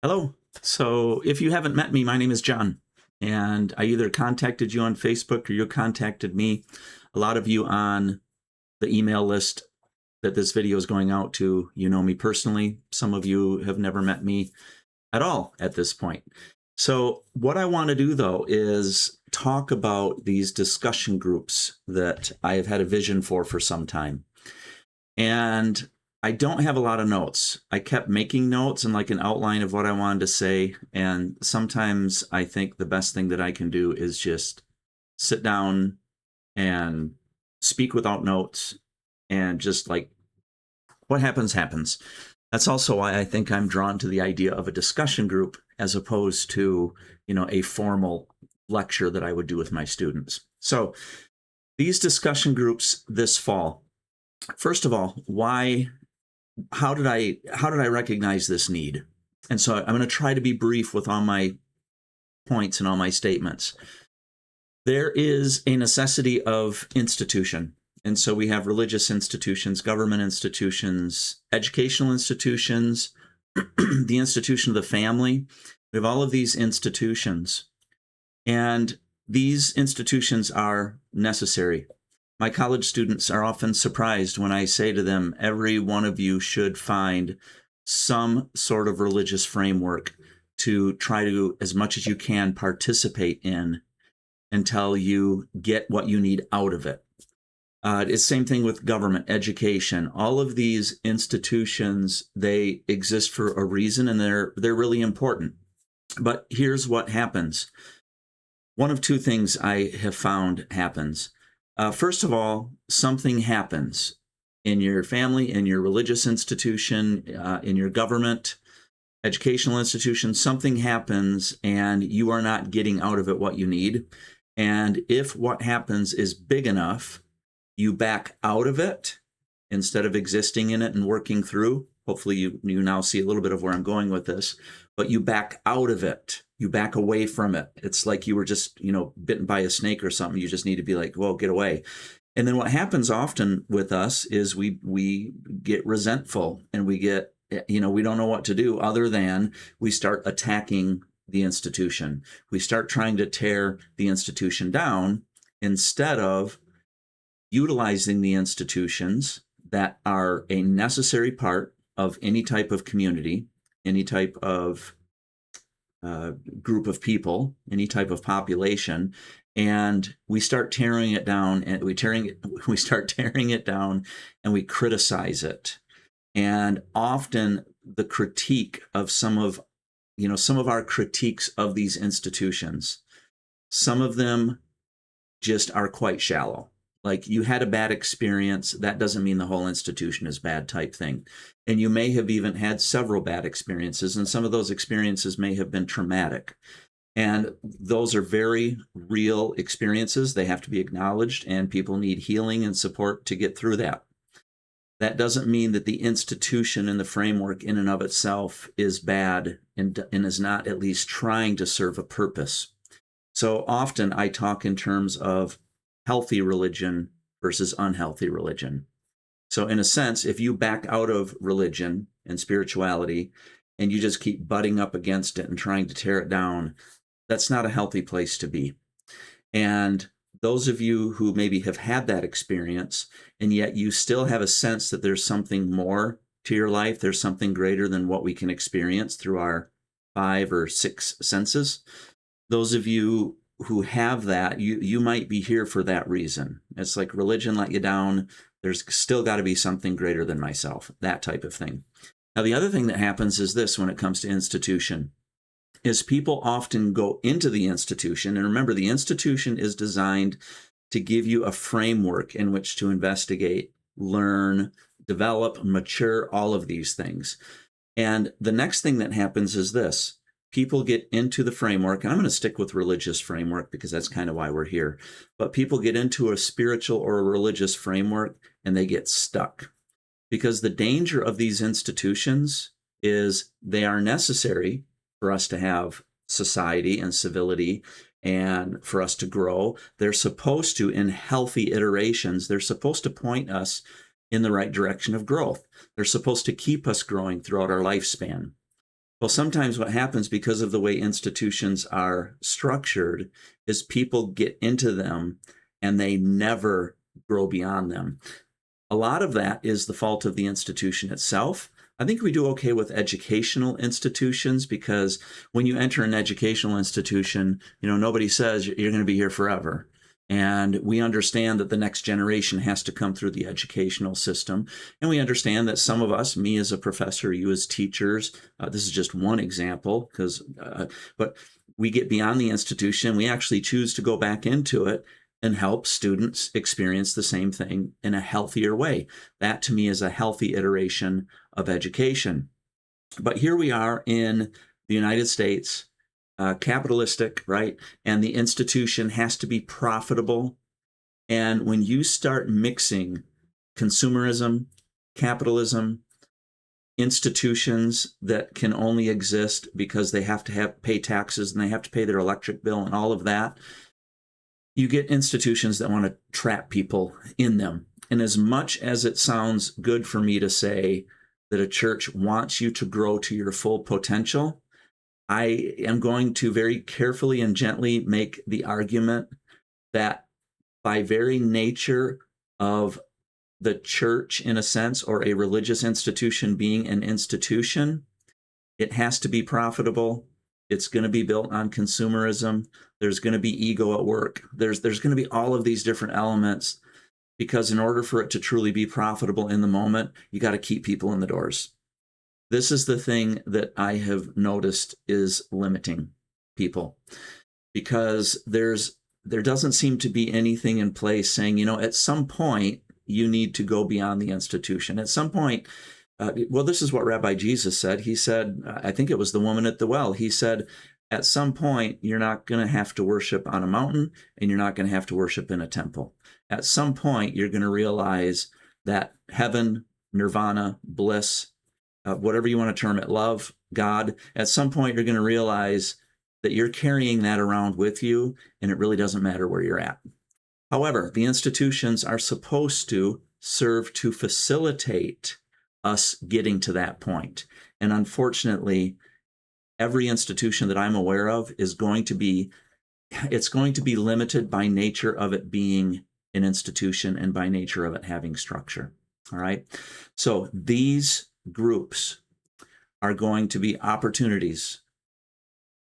Hello. So, if you haven't met me, my name is John, and I either contacted you on Facebook or you contacted me. A lot of you on the email list that this video is going out to, you know me personally. Some of you have never met me at all at this point. So, what I want to do though is talk about these discussion groups that I have had a vision for some time. And I don't have a lot of notes. I kept making notes and like an outline of what I wanted to say. And sometimes I think the best thing that I can do is just sit down and speak without notes and just like what happens, happens. That's also why I think I'm drawn to the idea of a discussion group as opposed to, a formal lecture that I would do with my students. So these discussion groups this fall, first of all, how did I recognize this need? And so I'm going to try to be brief with all my points and all my statements. There is a necessity of institution. And so we have religious institutions, government institutions, educational institutions, the institution of the family. We have all of these institutions. And these institutions are necessary. My college students are often surprised when I say to them, every one of you should find some sort of religious framework to try to, as much as you can, participate in until you get what you need out of it. It's the same thing with government, education. All of these institutions, they exist for a reason, and they're really important. But here's what happens. One of two things I have found happens. First of all, something happens in your family, in your religious institution, in your government, educational institution. Something happens and you are not getting out of it what you need. And if what happens is big enough, you back out of it instead of existing in it and working through. Hopefully you now see a little bit of where I'm going with this, but you back out of it. You back away from it. It's like you were just, bitten by a snake or something. You just need to be like, well, get away. And then what happens often with us is we get resentful and we get, we don't know what to do other than we start attacking the institution. We start trying to tear the institution down instead of utilizing the institutions that are a necessary part of any type of community, any type of group of people, any type of population, and we start tearing it down, and we start tearing it down, and we criticize it. And often the critique of some of our critiques of these institutions, some of them just are quite shallow. Like, you had a bad experience, that doesn't mean the whole institution is bad type thing. And you may have even had several bad experiences, and some of those experiences may have been traumatic. And those are very real experiences. They have to be acknowledged, and people need healing and support to get through that. That doesn't mean that the institution and the framework in and of itself is bad and is not at least trying to serve a purpose. So often I talk in terms of healthy religion versus unhealthy religion. So in a sense, if you back out of religion and spirituality and you just keep butting up against it and trying to tear it down, that's not a healthy place to be. And those of you who maybe have had that experience and yet you still have a sense that there's something more to your life, there's something greater than what we can experience through our 5 or 6 senses, those of you who have that, you might be here for that reason. It's like religion let you down. There's still got to be something greater than myself, that type of thing. Now, the other thing that happens is this when it comes to institution, is people often go into the institution. And remember, the institution is designed to give you a framework in which to investigate, learn, develop, mature, all of these things. And the next thing that happens is this. People get into the framework, and I'm going to stick with religious framework because that's kind of why we're here. But people get into a spiritual or a religious framework and they get stuck. Because the danger of these institutions is they are necessary for us to have society and civility and for us to grow. They're supposed to, in healthy iterations, they're supposed to point us in the right direction of growth. They're supposed to keep us growing throughout our lifespan. Well, sometimes what happens because of the way institutions are structured is people get into them and they never grow beyond them. A lot of that is the fault of the institution itself. I think we do okay with educational institutions because when you enter an educational institution, nobody says you're going to be here forever. And we understand that the next generation has to come through the educational system. And we understand that some of us, me as a professor, you as teachers, this is just one example, but we get beyond the institution. We actually choose to go back into it and help students experience the same thing in a healthier way. That to me is a healthy iteration of education. But here we are in the United States, capitalistic, right? And the institution has to be profitable. And when you start mixing consumerism, capitalism, institutions that can only exist because they have to pay taxes and they have to pay their electric bill and all of that, you get institutions that want to trap people in them. And as much as it sounds good for me to say that a church wants you to grow to your full potential, I am going to very carefully and gently make the argument that by very nature of the church, in a sense, or a religious institution being an institution, it has to be profitable. It's going to be built on consumerism. There's going to be ego at work. There's going to be all of these different elements, because in order for it to truly be profitable in the moment, you got to keep people in the doors. This is the thing that I have noticed is limiting people, because there doesn't seem to be anything in place saying, at some point you need to go beyond the institution. At some point, well, this is what Rabbi Jesus said. He said, I think it was the woman at the well. He said, at some point, you're not going to have to worship on a mountain and you're not going to have to worship in a temple. At some point, you're going to realize that heaven, nirvana, bliss, whatever you want to term it, love, God, at some point, you're going to realize that you're carrying that around with you and it really doesn't matter where you're at. However, the institutions are supposed to serve to facilitate us getting to that point. And unfortunately, every institution that I'm aware of is going to be limited by nature of it being an institution and by nature of it having structure. All right. So these groups are going to be opportunities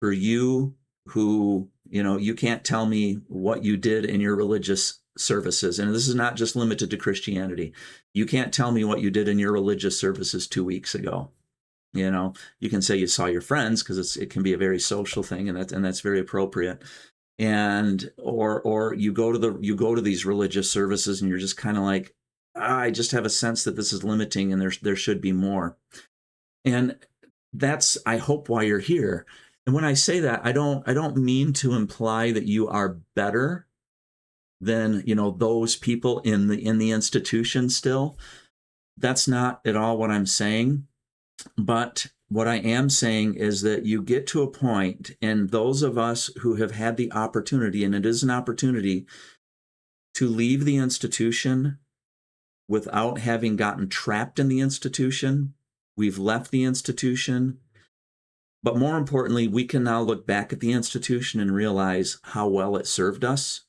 for you who, you can't tell me what you did in your religious services. And this is not just limited to Christianity. You can't tell me what you did in your religious services 2 weeks ago. You can say you saw your friends because it can be a very social thing, and that's very appropriate. And or you go to these religious services and you're just kind of like, I just have a sense that this is limiting and there should be more. And that's, I hope, why you're here. And when I say that, I don't mean to imply that you are better than, those people in the institution still. That's not at all what I'm saying. But what I am saying is that you get to a point, and those of us who have had the opportunity, and it is an opportunity, to leave the institution without having gotten trapped in the institution, we've left the institution. But more importantly, we can now look back at the institution and realize how well it served us.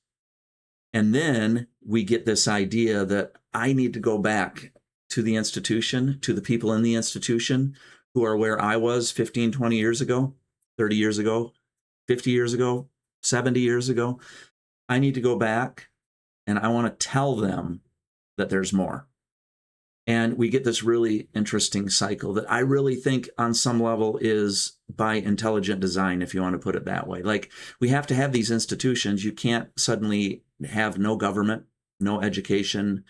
And then we get this idea that I need to go back to the institution, to the people in the institution who are where I was 15, 20 years ago, 30 years ago, 50 years ago, 70 years ago. I need to go back and I want to tell them that there's more. And we get this really interesting cycle that I really think on some level is by intelligent design, if you want to put it that way. Like, we have to have these institutions. You can't suddenly have no government, no education,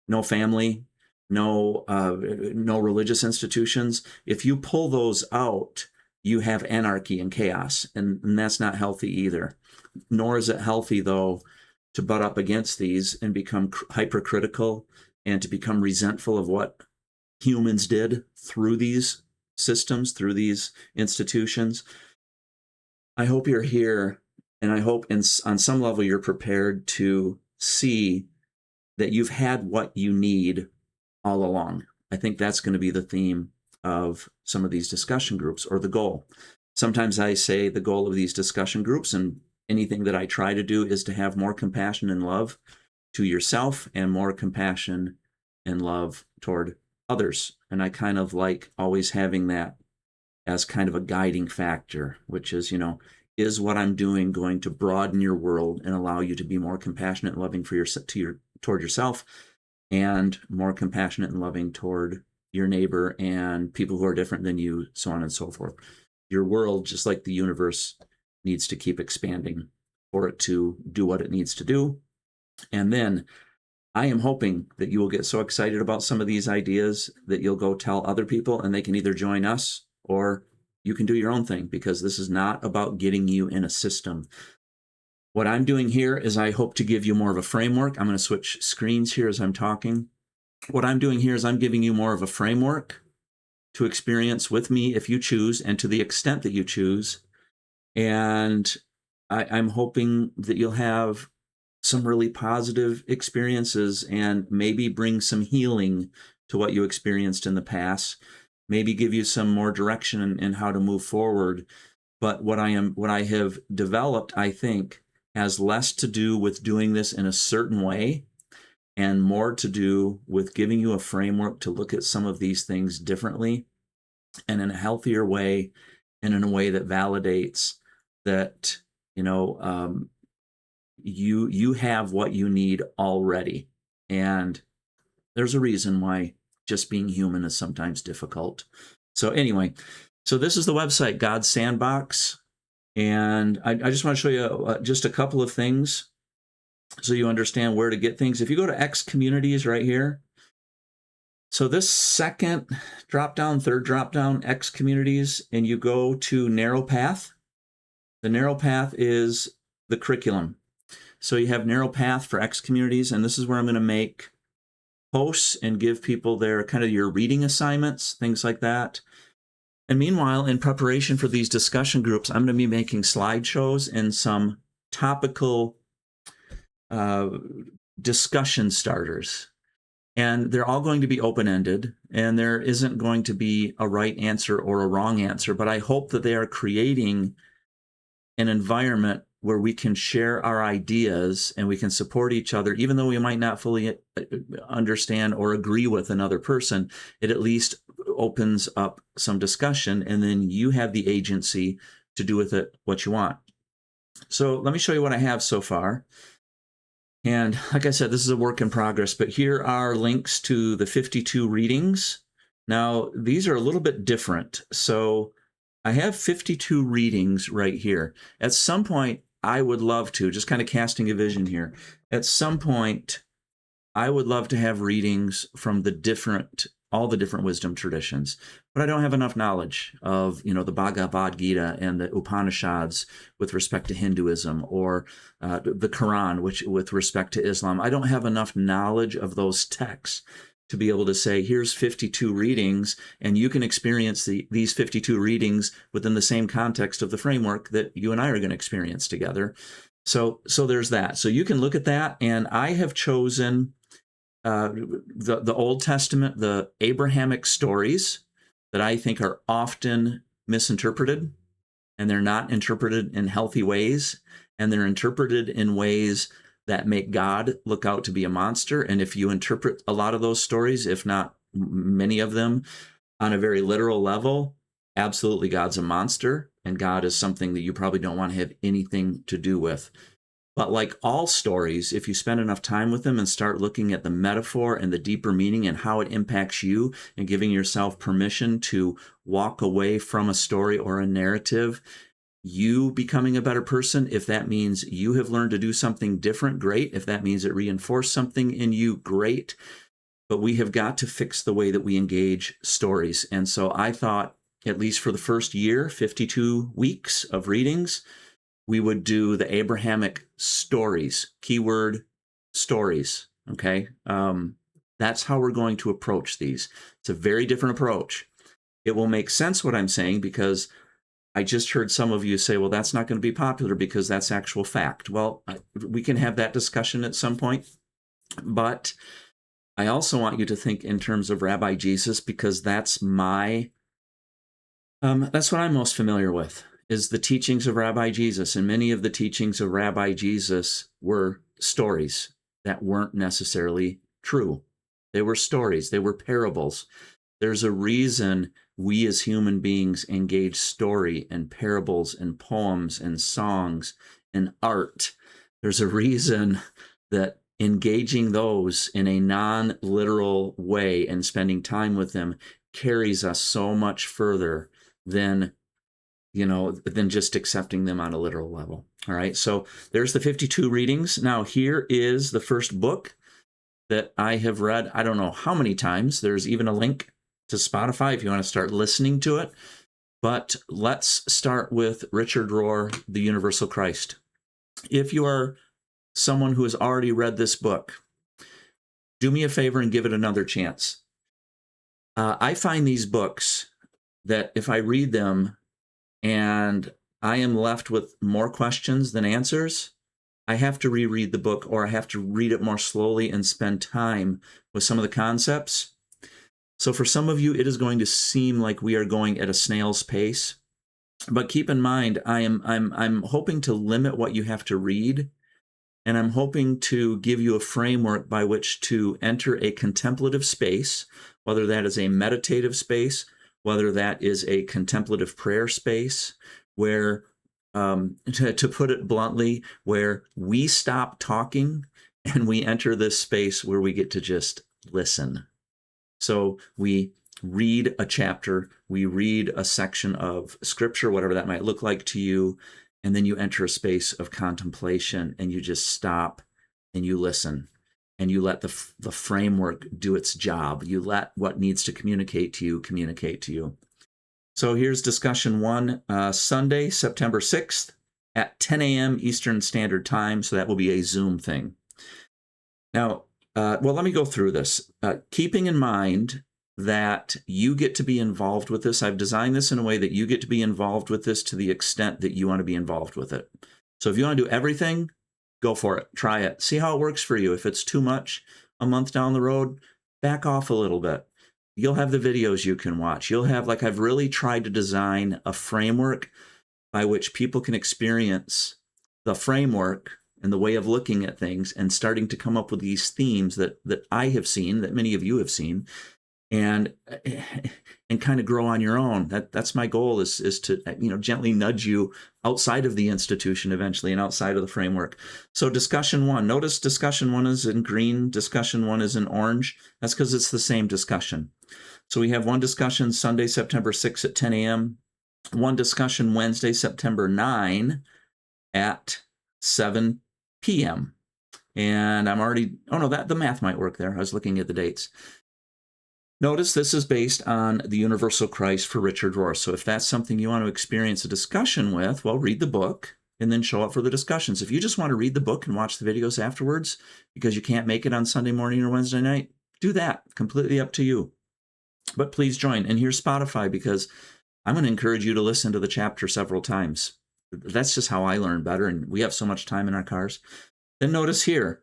no family, no religious institutions. If you pull those out, you have anarchy and chaos, and that's not healthy either. Nor is it healthy, though, to butt up against these and become hypercritical and to become resentful of what humans did through these systems, through these institutions. I hope you're here, and I hope on some level you're prepared to see that you've had what you need all along. I think that's going to be the theme of some of these discussion groups, or the goal. Sometimes I say the goal of these discussion groups and anything that I try to do is to have more compassion and love to yourself and more compassion and love toward others. And I kind of like always having that as kind of a guiding factor, which is, is what I'm doing going to broaden your world and allow you to be more compassionate and loving toward yourself, and more compassionate and loving toward your neighbor and people who are different than you, so on and so forth. Your world, just like the universe, needs to keep expanding for it to do what it needs to do. And then I am hoping that you will get so excited about some of these ideas that you'll go tell other people, and they can either join us or you can do your own thing, because this is not about getting you in a system. What I'm doing here is I hope to give you more of a framework. I'm going to switch screens here as I'm talking. What I'm doing here is I'm giving you more of a framework to experience with me if you choose, and to the extent that you choose. And I'm hoping that you'll have some really positive experiences and maybe bring some healing to what you experienced in the past, maybe give you some more direction in how to move forward. But what I have developed, I think, has less to do with doing this in a certain way and more to do with giving you a framework to look at some of these things differently and in a healthier way, and in a way that validates that, you have what you need already. And there's a reason why just being human is sometimes difficult. So anyway, so this is the website, God's Sandbox. And I just want to show you just a couple of things so you understand where to get things. If you go to X Communities right here, so this second drop-down, third drop-down, X Communities, and you go to Narrow Path. The Narrow Path is the curriculum. So you have Narrow Path for X Communities, and this is where I'm going to make posts and give people their kind of your reading assignments, things like that. And meanwhile, in preparation for these discussion groups, I'm going to be making slideshows and some topical discussion starters. And they're all going to be open-ended, and there isn't going to be a right answer or a wrong answer, but I hope that they are creating an environment where we can share our ideas and we can support each other, even though we might not fully understand or agree with another person. It at least opens up some discussion, and then you have the agency to do with it what you want. So let me show you what I have so far. And like I said, this is a work in progress, but here are links to the 52 readings. Now, these are a little bit different. So I have 52 readings right here. At some point, I would love to, just kind of casting a vision here, at some point, I would love to have readings from all the different wisdom traditions, but I don't have enough knowledge of, the Bhagavad Gita and the Upanishads with respect to Hinduism, or the Quran, which with respect to Islam. I don't have enough knowledge of those texts to be able to say, here's 52 readings, and you can experience these 52 readings within the same context of the framework that you and I are going to experience together. So there's that. So you can look at that, and I have chosen the Old Testament, the Abrahamic stories that I think are often misinterpreted, and they're not interpreted in healthy ways, and they're interpreted in ways that make God look out to be a monster. And if you interpret a lot of those stories, if not many of them, on a very literal level, absolutely God's a monster, and God is something that you probably don't want to have anything to do with. But like all stories, if you spend enough time with them and start looking at the metaphor and the deeper meaning and how it impacts you, and giving yourself permission to walk away from a story or a narrative, you becoming a better person. If that means you have learned to do something different, great. If that means it reinforced something in you, great. But we have got to fix the way that we engage stories. And so I thought, at least for the first year, 52 weeks of readings, we would do the Abrahamic stories, keyword stories, okay? That's how we're going to approach these. It's a very different approach. It will make sense what I'm saying, because I just heard some of you say, well, that's not going to be popular because that's actual fact. Well, we can have that discussion at some point, but I also want you to think in terms of Rabbi Jesus, because that's that's what I'm most familiar with, is the teachings of Rabbi Jesus. And many of the teachings of Rabbi Jesus were stories that weren't necessarily true. They were stories, they were parables. There's a reason we as human beings engage story and parables and poems and songs and art. There's a reason that engaging those in a non-literal way and spending time with them carries us so much further than just accepting them on a literal level. All right, so there's the 52 readings. Now here is the first book that I have read, I don't know how many times. There's even a link to Spotify if you want to start listening to it. But let's start with Richard Rohr, The Universal Christ. If you are someone who has already read this book, do me a favor and give it another chance. I find these books that if I read them and I am left with more questions than answers, I have to reread the book, or I have to read it more slowly and spend time with some of the concepts. So for some of you, it is going to seem like we are going at a snail's pace. But keep in mind, I'm hoping to limit what you have to read, and I'm hoping to give you a framework by which to enter a contemplative space, whether that is a meditative space, whether that is a contemplative prayer space, where, to put it bluntly, where we stop talking and we enter this space where we get to just listen. So we read a chapter, we read a section of scripture, whatever that might look like to you, and then you enter a space of contemplation and you just stop and you listen and you let the framework do its job. You let what needs to communicate to you. So here's discussion 1, Sunday, September 6th at 10 a.m. Eastern Standard Time. So that will be a Zoom thing. Now, let me go through this. Keeping in mind that you get to be involved with this, I've designed this in a way that you get to be involved with this to the extent that you want to be involved with it. So if you want to do everything, go for it. Try it. See how it works for you. If it's too much a month down the road, back off a little bit. You'll have the videos you can watch. You'll have, I've really tried to design a framework by which people can experience the framework and the way of looking at things and starting to come up with these themes that I have seen, that many of you have seen, and kind of grow on your own. That's my goal, is to gently nudge you outside of the institution eventually and outside of the framework. So discussion 1, notice discussion 1 is in green, discussion 1 is in orange. That's because it's the same discussion. So we have one discussion Sunday, September 6th at 10 a.m., one discussion Wednesday, September 9 at 7 p.m. And I'm already, the math might work there. I was looking at the dates. Notice this is based on The Universal Christ for Richard Rohr. So if that's something you want to experience a discussion with, well, read the book and then show up for the discussions. If you just want to read the book and watch the videos afterwards because you can't make it on Sunday morning or Wednesday night, do that. Completely up to you. But please join. And here's Spotify, because I'm going to encourage you to listen to the chapter several times. That's just how I learn better, and we have so much time in our cars. Then notice here.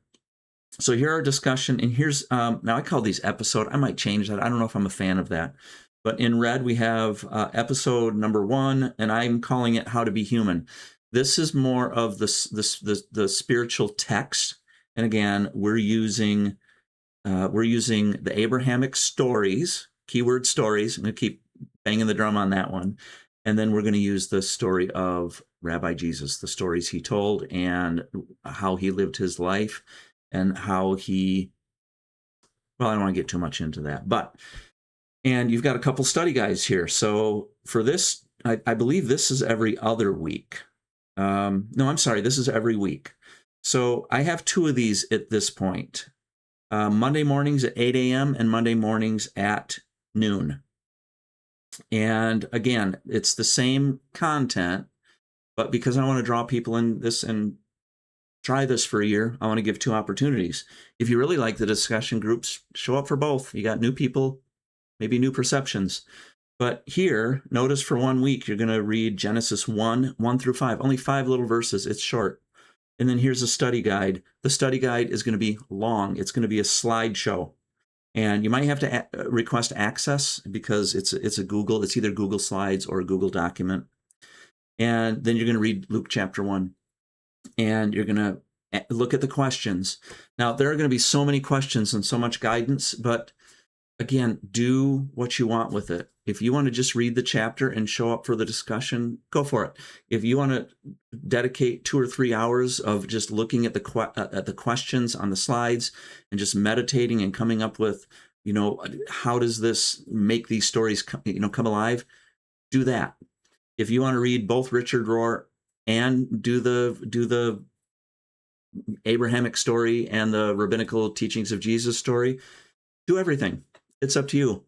So here our discussion, and here's, now I call these episode. I might change that. I don't know if I'm a fan of that. But in red, we have episode number 1, and I'm calling it How to Be Human. This is more of the spiritual text. And again, we're using the Abrahamic stories, keyword stories. I'm going to keep banging the drum on that one. And then we're going to use the story of Rabbi Jesus, the stories he told and how he lived his life and how he, I don't want to get too much into that, and you've got a couple study guides here. So for this, I believe this is every other week. No, I'm sorry, this is every week. So I have 2 of these at this point. Monday mornings at 8 a.m. and Monday mornings at noon. And again, it's the same content, but because I want to draw people in this and try this for a year, I want to give 2 opportunities. If you really like the discussion groups, show up for both. You got new people, maybe new perceptions. But here, notice for 1 week, you're going to read Genesis 1 through 5, only 5 little verses. It's short. And then here's a study guide. The study guide is going to be long. It's going to be a slideshow. And you might have to request access because it's either Google Slides or a Google document. And then you're going to read Luke chapter 1. And you're going to look at the questions. Now, there are going to be so many questions and so much guidance, but again, do what you want with it. If you want to just read the chapter and show up for the discussion, go for it. If you want to dedicate 2 or 3 hours of just looking at the questions on the slides and just meditating and coming up with, how does this make these stories come alive? Do that. If you want to read both Richard Rohr and do the Abrahamic story and the rabbinical teachings of Jesus story, do everything. It's up to you.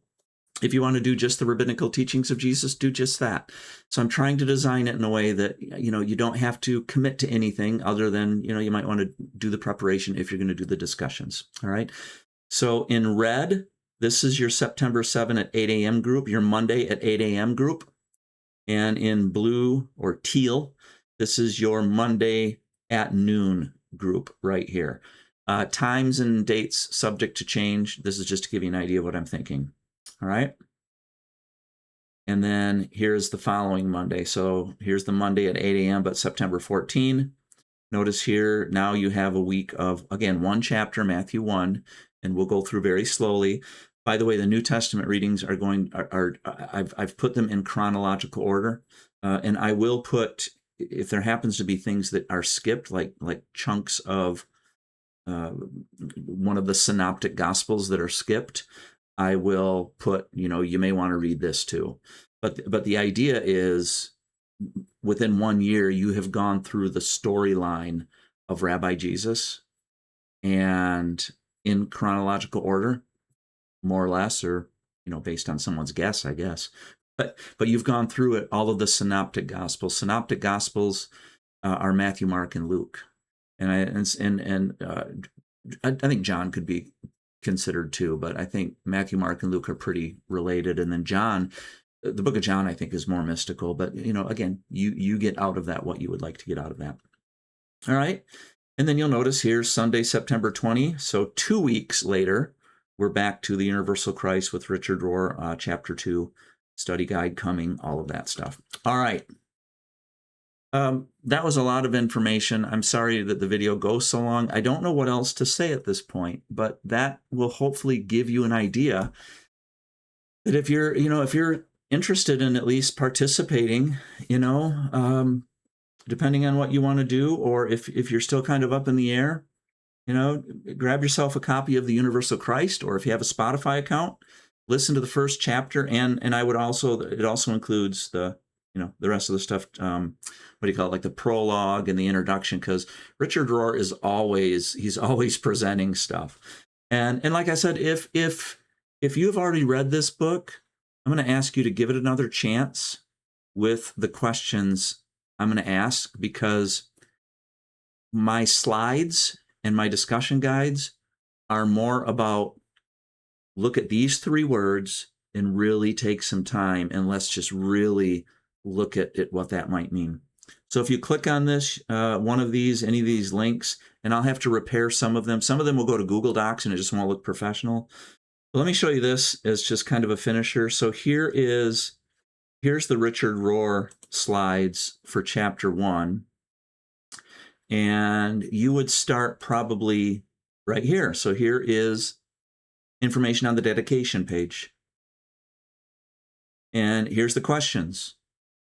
If you want to do just the rabbinical teachings of Jesus, do just that. So I'm trying to design it in a way that, you don't have to commit to anything other than, you might want to do the preparation if you're going to do the discussions. All right. So in red, this is your September 7 at 8 a.m. group, your Monday at 8 a.m. group. And in blue or teal, this is your Monday at noon group right here. Times and dates subject to change. This is just to give you an idea of what I'm thinking. All right. And then here's the following Monday. So here's the Monday at 8 a.m., but September 14. Notice here, now you have a week of, again, one chapter, Matthew 1, and we'll go through very slowly. By the way, the New Testament readings I've put them in chronological order, and I will put, if there happens to be things that are skipped, like chunks of one of the synoptic gospels that are skipped, I will put, you may want to read this too. But the idea is, within 1 year, you have gone through the storyline of Rabbi Jesus, and in chronological order, more or less, or based on someone's guess, I guess. But you've gone through it, all of the synoptic gospels. Synoptic gospels are Matthew, Mark, and Luke, and I think John could be considered too. But I think Matthew, Mark, and Luke are pretty related, and then John, the book of John, I think is more mystical. But again, you get out of that what you would like to get out of that. All right, and then you'll notice here Sunday, September 20. So 2 weeks later, we're back to the Universal Christ with Richard Rohr, chapter 2, study guide coming, all of that stuff. All right. That was a lot of information. I'm sorry that the video goes so long. I don't know what else to say at this point, but that will hopefully give you an idea that if you're interested in at least participating, depending on what you want to do, or if you're still kind of up in the air, grab yourself a copy of the Universal Christ, or if you have a Spotify account, listen to the first chapter. And it also includes the rest of the stuff, like the prologue and the introduction, because Richard Rohr is always presenting stuff. And like I said, if you've already read this book, I'm going to ask you to give it another chance with the questions I'm going to ask, because my slides and my discussion guides are more about, look at these 3 words and really take some time, and let's just really look at what that might mean. So if you click on this, one of these, any of these links, and I'll have to repair some of them. Some of them will go to Google Docs and it just won't look professional. But let me show you this as just kind of a finisher. So here's the Richard Rohr slides for chapter 1. And you would start probably right here. So here is information on the dedication page. And here's the questions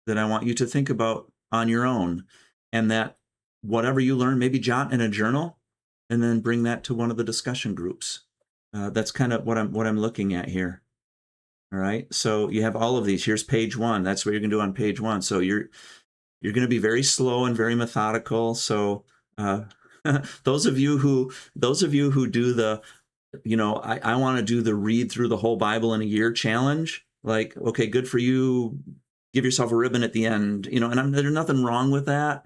that I want you to think about on your own. And that whatever you learn, maybe jot in a journal and then bring that to one of the discussion groups. That's kind of what I'm looking at here. All right. So you have all of these. Here's page 1. That's what you're going to do on page 1. So you're going to be very slow and very methodical. So those of you who do the, I want to do the read through the whole Bible in a year challenge, like, okay, good for you. Give yourself a ribbon at the end, and there's nothing wrong with that.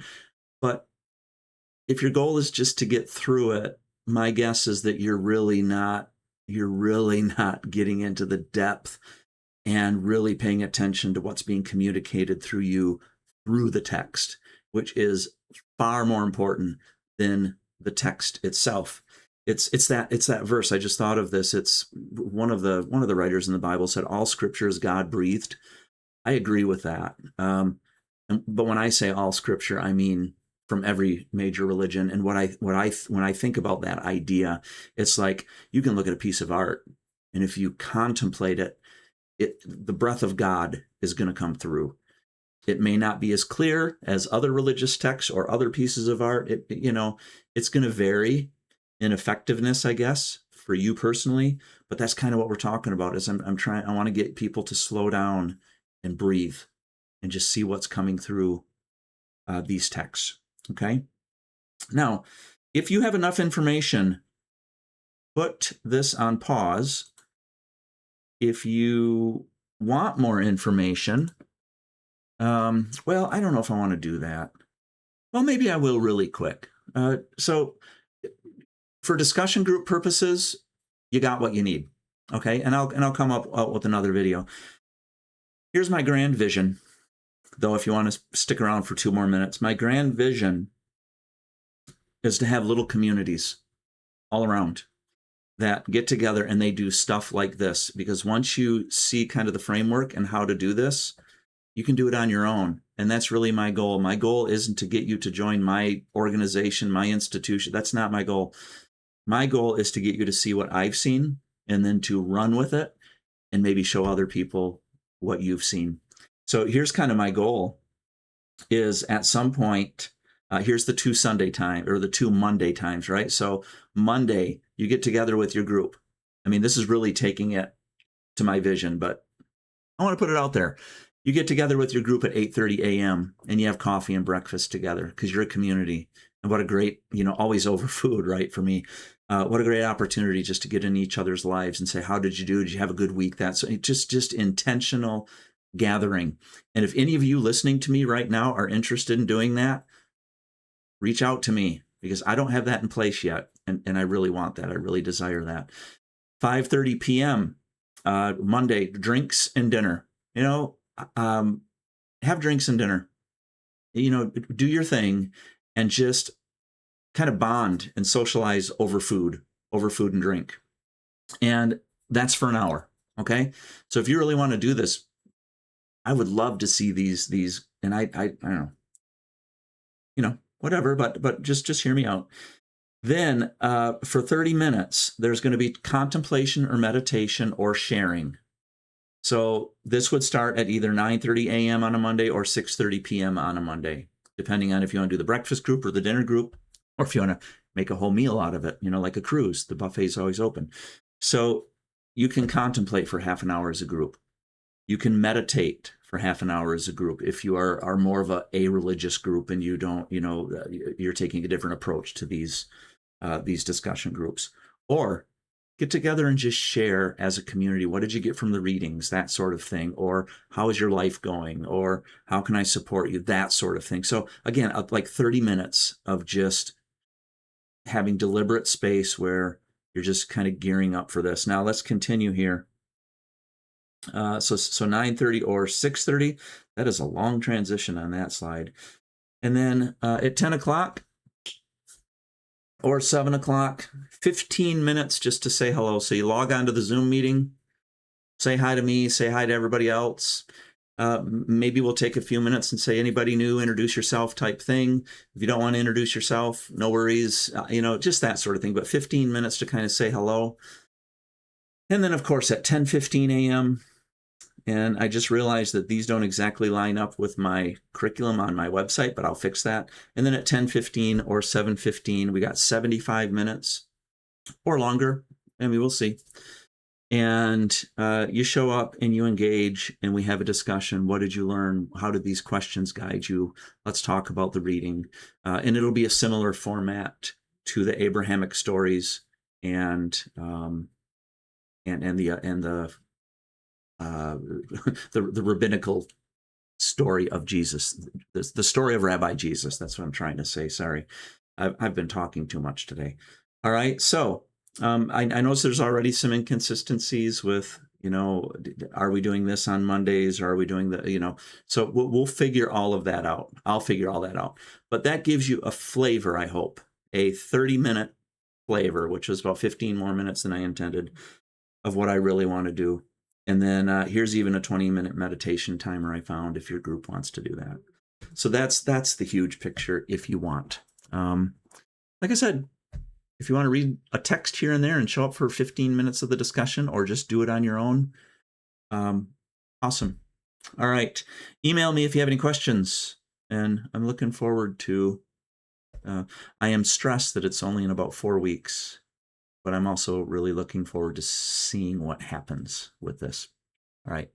But if your goal is just to get through it, my guess is that you're really not getting into the depth and really paying attention to what's being communicated through you through the text, which is far more important than the text itself. it's that verse. I just thought of this. It's one of the writers in the Bible said all Scripture is God breathed. I agree with that. But when I say all Scripture, I mean from every major religion. And when I think about that idea, it's like you can look at a piece of art, and if you contemplate it, the breath of God is going to come through. It may not be as clear as other religious texts or other pieces of art. It's going to vary in effectiveness, I guess, for you personally. But that's kind of what we're talking about. Is I want to get people to slow down and breathe and just see what's coming through these texts. Okay. Now, if you have enough information, put this on pause. If you want more information, well, I don't know if I want to do that. Well, maybe I will really quick. So for discussion group purposes, you got what you need. Okay. And I'll come up with another video. Here's my grand vision, though, if you want to stick around for 2 more minutes. My grand vision is to have little communities all around that get together and they do stuff like this. Because once you see kind of the framework and how to do this, you can do it on your own. And that's really my goal. My goal isn't to get you to join my organization, my institution. That's not my goal. My goal is to get you to see what I've seen and then to run with it and maybe show other people what you've seen. So here's kind of my goal is at some point, here's the 2 Sunday time or the 2 Monday times, right? So Monday, you get together with your group. I mean, this is really taking it to my vision, but I want to put it out there. You get together with your group at 8:30 a.m. and you have coffee and breakfast together because you're a community. And what a great, always over food, right? For me, what a great opportunity just to get in each other's lives and say, how did you do? Did you have a good week? That's just intentional gathering. And if any of you listening to me right now are interested in doing that, reach out to me because I don't have that in place yet. And I really want that. I really desire that. 5:30 p.m. Monday, drinks and dinner. Have drinks and dinner. Do your thing and just kind of bond and socialize over food and drink. And that's for an hour. Okay. So if you really want to do this, I would love to see these, and I don't know, whatever, but just hear me out. Then for 30 minutes, there's going to be contemplation or meditation or sharing. So this would start at either 9:30 a.m. on a Monday or 6:30 p.m. on a Monday, depending on if you want to do the breakfast group or the dinner group, or if you want to make a whole meal out of it, like a cruise. The buffet is always open. So you can contemplate for half an hour as a group. You can meditate for half an hour as a group if you are more of a religious group and you don't, you're taking a different approach to these discussion groups. Or get together and just share as a community. What did you get from the readings? That sort of thing. Or how is your life going? Or how can I support you? That sort of thing. So again, like 30 minutes of just having deliberate space where you're just kind of gearing up for this. Now let's continue here. So 9:30 or 6:30, that is a long transition on that slide. And then at 10 o'clock or 7 o'clock, 15 minutes just to say hello. So you log on to the Zoom meeting, say hi to me, say hi to everybody else. Maybe we'll take a few minutes and say, anybody new, introduce yourself type thing. If you don't want to introduce yourself, no worries, just that sort of thing. But 15 minutes to kind of say hello. And then, of course, at 10:15 a.m., and I just realized that these don't exactly line up with my curriculum on my website, but I'll fix that. And then at 10:15 or 7:15, we got 75 minutes or longer. I mean, we'll see. And you show up and you engage and we have a discussion. What did you learn? How did these questions guide you? Let's talk about the reading. And it'll be a similar format to the Abrahamic stories and the rabbinical story of Jesus, the story of Rabbi Jesus. That's what I'm trying to say. Sorry, I've been talking too much today. All right, so I notice there's already some inconsistencies with, are we doing this on Mondays or are we doing the, so we'll figure all of that out. I'll figure all that out. But that gives you a flavor, I hope, a 30-minute flavor, which was about 15 more minutes than I intended of what I really want to do. And then here's even a 20-minute meditation timer I found if your group wants to do that. So that's the huge picture if you want. Like I said, if you want to read a text here and there and show up for 15 minutes of the discussion or just do it on your own, awesome. All right. Email me if you have any questions. And I'm looking forward to, I am stressed that it's only in about 4 weeks, but I'm also really looking forward to seeing what happens with this. All right.